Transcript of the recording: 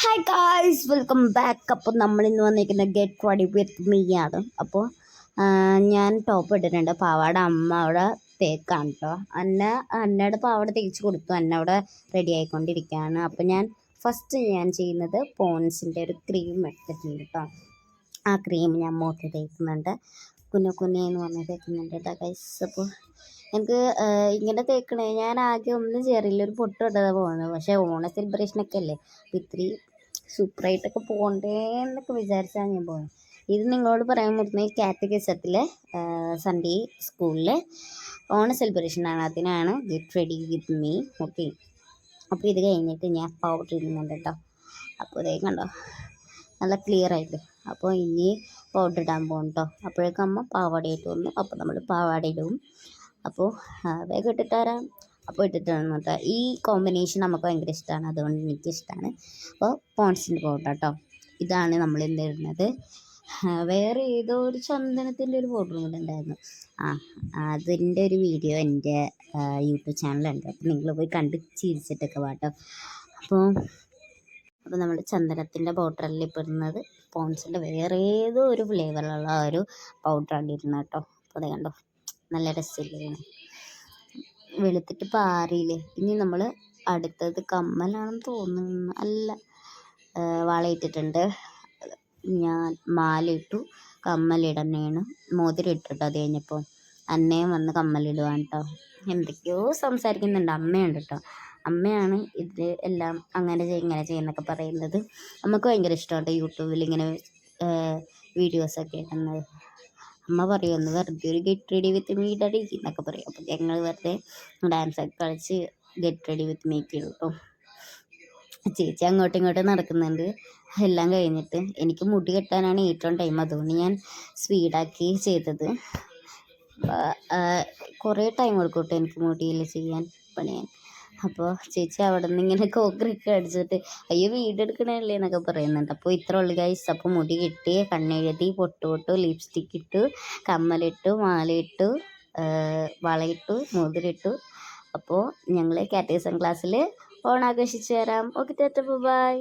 Hi guys, welcome back. അപ്പോൾ നമ്മളിന്ന് വന്നിരിക്കുന്ന ഗെറ്റ് റെഡി വിത്ത് മീ ആണ്. അപ്പോൾ ഞാൻ ടോപ്പ് ഇട്ടിട്ടുണ്ട്. പാവാട അമ്മ അവിടെ തേക്കാണ് കേട്ടോ. അന്നയുടെ പാവാട തേച്ച് കൊടുത്തു. അവിടെ റെഡി ആയിക്കൊണ്ടിരിക്കുകയാണ്. അപ്പോൾ ഫസ്റ്റ് ഞാൻ ചെയ്യുന്നത് പോൺസിൻ്റെ ഒരു ക്രീം എടുത്തിട്ടുണ്ട് കേട്ടോ. ആ ക്രീം ഞാൻ മുഖത്ത് തേക്കുന്നുണ്ട്. കുഞ്ഞേന്ന് പറഞ്ഞ് തേക്കുന്നുണ്ട് കേട്ടോ ഗൈസ്. അപ്പോൾ എനിക്ക് ഇങ്ങനെ തേക്കണേ ഞാൻ ആകെ ഒന്നും ചേറില്ല, ഒരു പൊട്ട് ഇട്ടതാണ് പോകുന്നത്. പക്ഷേ ഓണ സെലിബ്രേഷനൊക്കെ അല്ലേ, ഇത്തിരി സൂപ്പറായിട്ടൊക്കെ പോകണ്ടേ എന്നൊക്കെ വിചാരിച്ചാണ് ഞാൻ പോകുന്നത്. ഇത് നിങ്ങളോട് പറയാൻ പറ്റുന്ന ഈ കാറ്റഗിസത്തിലെ സൺഡേ സ്കൂളിലെ ഓണ സെലിബ്രേഷനാണ്. അതിനാണ് get ready with me. Okay, അപ്പോൾ ഇത് കഴിഞ്ഞിട്ട് ഞാൻ പൗഡർ ഇടുന്നുണ്ട് കേട്ടോ. അപ്പോൾ ഇതേ കണ്ടോ, നല്ല ക്ലിയർ ആയിട്ട്. അപ്പോൾ ഇനി പൗഡർ ഇടാൻ പോകും കേട്ടോ. അപ്പോഴേക്കും അമ്മ പാവാട ഇട്ട് വന്നു. അപ്പോൾ നമ്മൾ പാവാട ഇടും. അപ്പോൾ വേഗം ഇട്ടിട്ട് വരാം. അപ്പോൾ ഇട്ടിട്ടാണ് കേട്ടോ. ഈ കോമ്പിനേഷൻ നമുക്ക് ഭയങ്കര ഇഷ്ടമാണ്, അതുകൊണ്ട് എനിക്കിഷ്ടമാണ്. അപ്പോൾ പോൺസിൻ്റെ പൗഡർ കേട്ടോ. ഇതാണ് നമ്മൾ ഇടുന്നത്. വേറെ ഏതോ ഒരു ചന്ദനത്തിൻ്റെ ഒരു പൗഡറും കൂടെ ഉണ്ടായിരുന്നു. അതിൻ്റെ ഒരു വീഡിയോ എൻ്റെ യൂട്യൂബ് ചാനലുണ്ട്. അപ്പോൾ നിങ്ങൾ പോയി കണ്ട് ചിരിച്ചിട്ടൊക്കെ വാട്ടോ. അപ്പോൾ നമ്മൾ ചന്ദനത്തിൻ്റെ പൗഡറല്ല ഇപ്പോൾ ഇടുന്നത്, പോൺസിൻ്റെ വേറെ ഏതോ ഒരു ഫ്ലേവറിലുള്ള ഒരു പൗഡറാണ് ഇടുന്നത് കേട്ടോ. അപ്പോൾ അത് കണ്ടോ, നല്ല രസമില്ലേ, വെളുത്തിട്ട് പാറിയില്ലേ. ഇനി നമ്മൾ അടുത്തത് കമ്മലാണെന്ന് തോന്നുന്നു, അല്ല വളയിട്ടിട്ടുണ്ട്. ഞാൻ മാല ഇട്ടു, കമ്മലിടണേണ്, മോതിരം ഇട്ടിട്ടോ. അത് കഴിഞ്ഞപ്പോൾ അന്നയും വന്ന് കമ്മലിടുവാണ് കേട്ടോ. എന്തൊക്കെയോ സംസാരിക്കുന്നുണ്ട്, അമ്മയുണ്ട് കേട്ടോ. അമ്മയാണ് ഇത് എല്ലാം അങ്ങനെ ഇങ്ങനെ ചെയ്യുന്നൊക്കെ പറയുന്നത്. നമുക്ക് ഭയങ്കര ഇഷ്ടമാണ് യൂട്യൂബിൽ ഇങ്ങനെ വീഡിയോസൊക്കെ ഇടുന്നത്. അമ്മ പറയുമെന്ന് വെറുതെ ഒരു get ready with me D എന്നൊക്കെ പറയും. അപ്പോൾ ഞങ്ങൾ വെറുതെ ഡാൻസൊക്കെ കളിച്ച് ഗെറ്റ് റെഡി വിത്ത് മീക്ക് ഇടും. ചേച്ചി അങ്ങോട്ടും ഇങ്ങോട്ടും നടക്കുന്നുണ്ട്. എല്ലാം കഴിഞ്ഞിട്ട് എനിക്ക് മുടി കെട്ടാനാണ് ഏറ്റവും ടൈം, അതുകൊണ്ട് ഞാൻ സ്പീഡാക്കി ചെയ്തത്. കുറേ ടൈം കൊടുക്കും കേട്ടോ എനിക്ക് മുടിയിൽ ചെയ്യാൻ, പണിയാൻ. അപ്പോൾ ചേച്ചി അവിടെ നിന്ന് ഇങ്ങനെ കോക്കറൊക്കെ അടിച്ചിട്ട് അയ്യോ വീഡിയോ എടുക്കണല്ലേ എന്നൊക്കെ പറയുന്നുണ്ട്. അപ്പോൾ ഇത്ര ഉള്ളു ഗൈസ്. അപ്പോൾ മുടി കെട്ടി, കണ്ണെഴുതി, പൊട്ടു, ലിപ്സ്റ്റിക്ക് ഇട്ടു, കമ്മലിട്ടു, മാലയിട്ടു, വളയിട്ടു, മോതിരിട്ടു. അപ്പോൾ ഞങ്ങൾ കാറ്റഗറിസം ക്ലാസ്സിൽ ഓണാഘോഷിച്ച് തരാം. Okay, tata, by.